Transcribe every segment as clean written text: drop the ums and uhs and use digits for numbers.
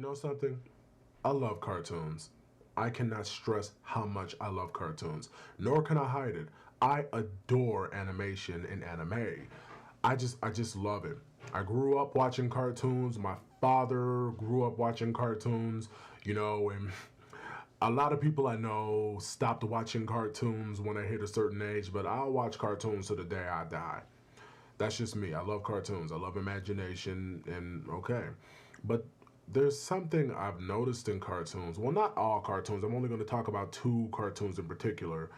know something? I love cartoons. I cannot stress how much I love cartoons, nor can I hide it. I adore animation and anime. I just love it. I grew up watching cartoons. My father grew up watching cartoons, and a lot of people I know stopped watching cartoons when I hit a certain age, but I'll watch cartoons to the day I die. That's just me. I love cartoons. I love imagination, and okay. But there's something I've noticed in cartoons. Well, not all cartoons. I'm only going to talk about two cartoons in particular.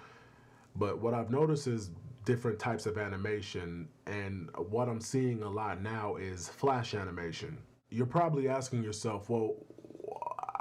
But what I've noticed is different types of animation, and what I'm seeing a lot now is flash animation. You're probably asking yourself, well,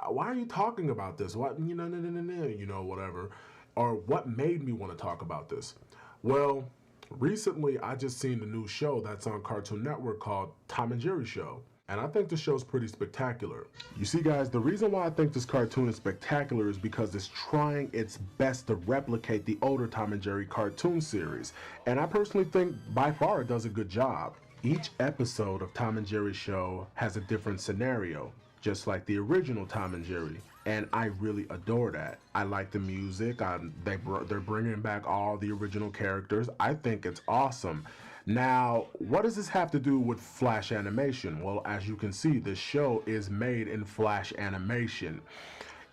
why are you talking about this? What, whatever. Or what made me want to talk about this? Well, recently I just seen the new show that's on Cartoon Network called Tom and Jerry Show. And I think the show's pretty spectacular. You see, guys, the reason why I think this cartoon is spectacular is because it's trying its best to replicate the older Tom and Jerry cartoon series. And I personally think by far it does a good job. Each episode of Tom and Jerry Show has a different scenario, just like the original Tom and Jerry, and I really adore that. I like the music. They're bringing back all the original characters. I think it's awesome. Now, what does this have to do with flash animation? Well, as you can see, this show is made in flash animation,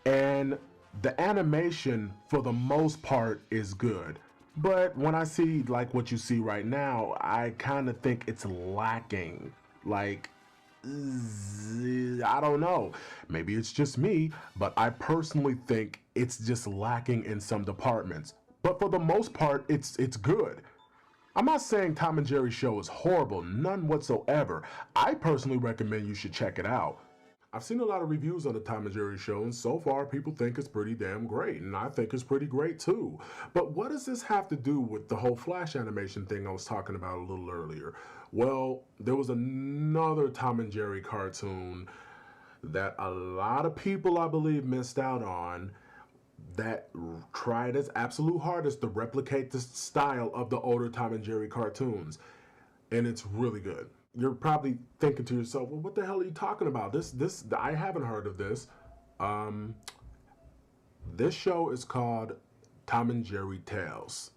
and the animation for the most part is good. But when I see like what you see right now, I kind of think it's lacking. Like, I don't know, maybe it's just me, but I personally think it's just lacking in some departments. But for the most part, it's good. I'm not saying Tom and Jerry Show is horrible, none whatsoever. I personally recommend you should check it out. I've seen a lot of reviews on the Tom and Jerry Show, and so far people think it's pretty damn great, and I think it's pretty great too. But what does this have to do with the whole flash animation thing I was talking about a little earlier? Well, there was another Tom and Jerry cartoon that a lot of people, I believe, missed out on, that tried its absolute hardest to replicate the style of the older Tom and Jerry cartoons, and it's really good. You're probably thinking to yourself, well, what the hell are you talking about? This I haven't heard of this. This show is called Tom and Jerry Tales.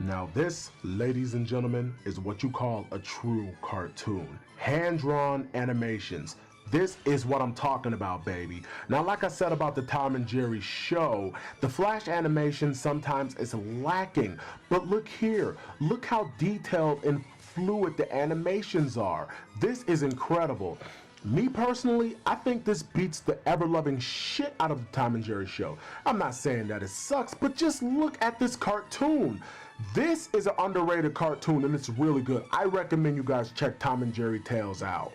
Now this, ladies and gentlemen, is what you call a true cartoon. Hand-drawn animations. This is what I'm talking about, baby. Now, like I said about the Tom and Jerry Show, the flash animation sometimes is lacking. But look here. Look how detailed and fluid the animations are. This is incredible. Me personally, I think this beats the ever-loving shit out of the Tom and Jerry Show. I'm not saying that it sucks, but just look at this cartoon. This is an underrated cartoon, and it's really good. I recommend you guys check Tom and Jerry Tales out.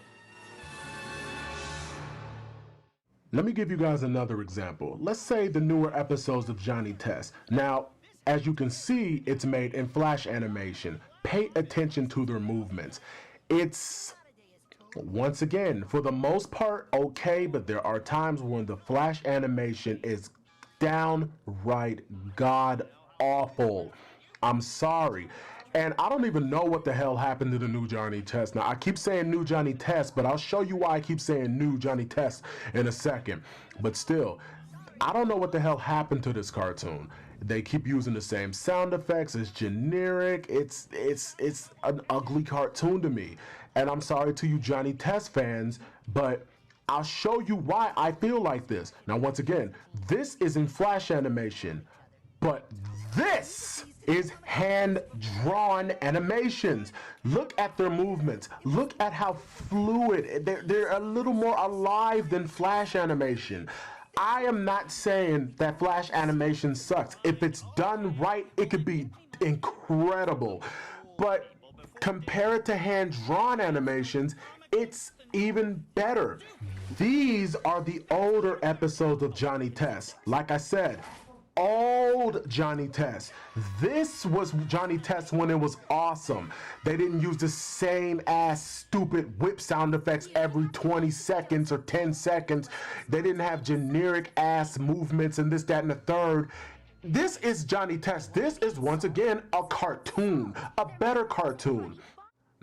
Let me give you guys another example. Let's say the newer episodes of Johnny Test. Now, as you can see, it's made in flash animation. Pay attention to their movements. It's, once again, for the most part, okay, but there are times when the flash animation is downright god-awful. I'm sorry. And I don't even know what the hell happened to the new Johnny Test. Now, I keep saying new Johnny Test, but I'll show you why I keep saying new Johnny Test in a second. But still, I don't know what the hell happened to this cartoon. They keep using the same sound effects. It's generic. It's an ugly cartoon to me. And I'm sorry to you Johnny Test fans, but I'll show you why I feel like this. Now, once again, this is in flash animation, but this is hand-drawn animations. Look at their movements. Look at how fluid. They're a little more alive than flash animation. I am not saying that flash animation sucks. If it's done right, it could be incredible. But compared to hand-drawn animations, it's even better. These are the older episodes of Johnny Test. Like I said, old Johnny Test. This was Johnny Test when it was awesome. They didn't use the same ass stupid whip sound effects every 20 seconds or 10 seconds. They didn't have generic ass movements and this, that, and the third. This is Johnny Test. This is once again a cartoon, a better cartoon.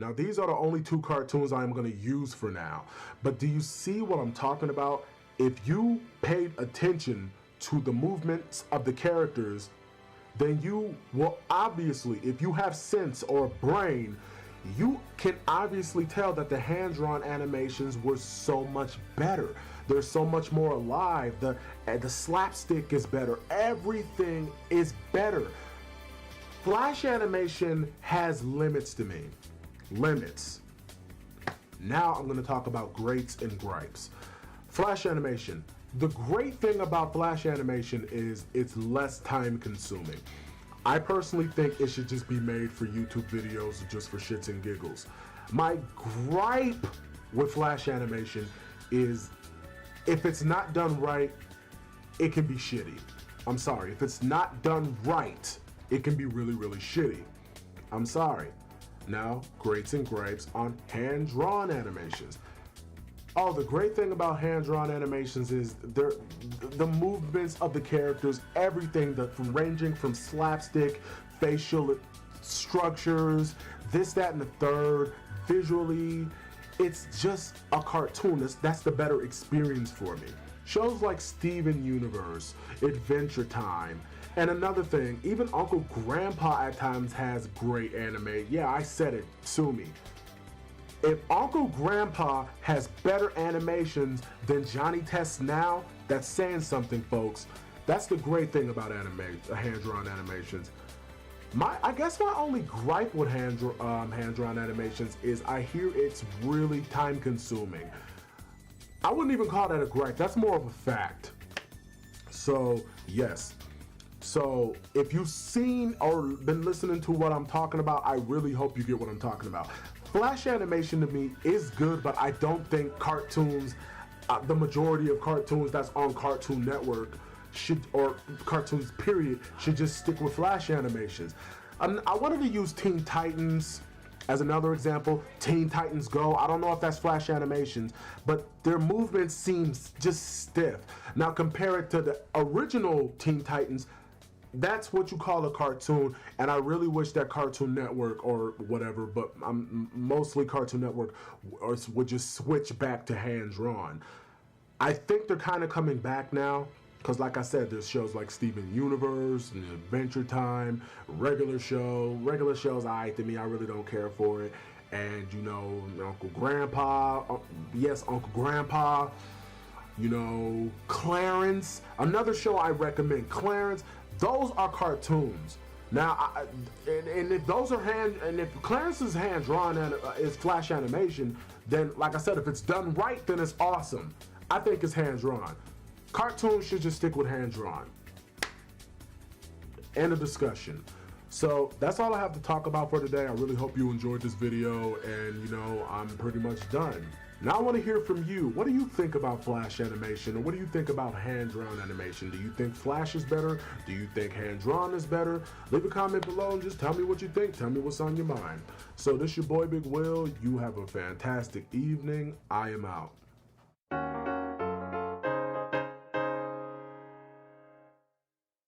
Now, these are the only two cartoons I'm going to use for now. But do you see what I'm talking about? If you paid attention to the movements of the characters, then you will obviously, if you have sense or brain, you can obviously tell that the hand-drawn animations were so much better. They're so much more alive. The slapstick is better. Everything is better. Flash animation has limits to me. Limits. Now I'm going to talk about greats and gripes. Flash animation. The great thing about Flash animation is it's less time consuming. I personally think it should just be made for YouTube videos just for shits and giggles. My gripe with Flash animation is if it's not done right, it can be shitty. I'm sorry. If it's not done right, it can be really, really shitty. I'm sorry. Now, greats and gripes on hand-drawn animations. Oh, the great thing about hand-drawn animations is the movements of the characters, everything ranging from slapstick, facial structures, this, that, and the third, visually, it's just a cartoon. That's the better experience for me. Shows like Steven Universe, Adventure Time, and another thing, even Uncle Grandpa at times has great anime. Yeah, I said it, sue me. If Uncle Grandpa has better animations than Johnny Test Now, that's saying something, folks. That's the great thing about hand-drawn animations. I guess my only gripe with hand-drawn animations is I hear it's really time-consuming. I wouldn't even call that a gripe. That's more of a fact. So, yes. So, if you've seen or been listening to what I'm talking about, I really hope you get what I'm talking about. Flash animation to me is good, but I don't think cartoons, the majority of cartoons that's on Cartoon Network or cartoons period, should just stick with Flash animations. I wanted to use Teen Titans as another example. Teen Titans Go, I don't know if that's Flash animations, but their movement seems just stiff. Now compare it to the original Teen Titans. That's what you call a cartoon, and I really wish that Cartoon Network or whatever, but mostly Cartoon Network would just switch back to hand-drawn. I think they're kind of coming back now, because like I said, there's shows like Steven Universe, and Adventure Time, Regular Shows, aight to me, I really don't care for it, and you know, Uncle Grandpa, yes, Uncle Grandpa, you know, Clarence, another show I recommend, Clarence. Those are cartoons. Now, and if those are if Clarence's hand-drawn is Flash animation, then like I said, if it's done right, then it's awesome. I think it's hand-drawn. Cartoons should just stick with hand-drawn. End of discussion. So that's all I have to talk about for today. I really hope you enjoyed this video, and you know, I'm pretty much done. Now I want to hear from you. What do you think about Flash animation, or what do you think about hand-drawn animation? Do you think Flash is better? Do you think hand-drawn is better? Leave a comment below and just tell me what you think. Tell me what's on your mind. So this your boy Big Will. You have a fantastic evening. I am out.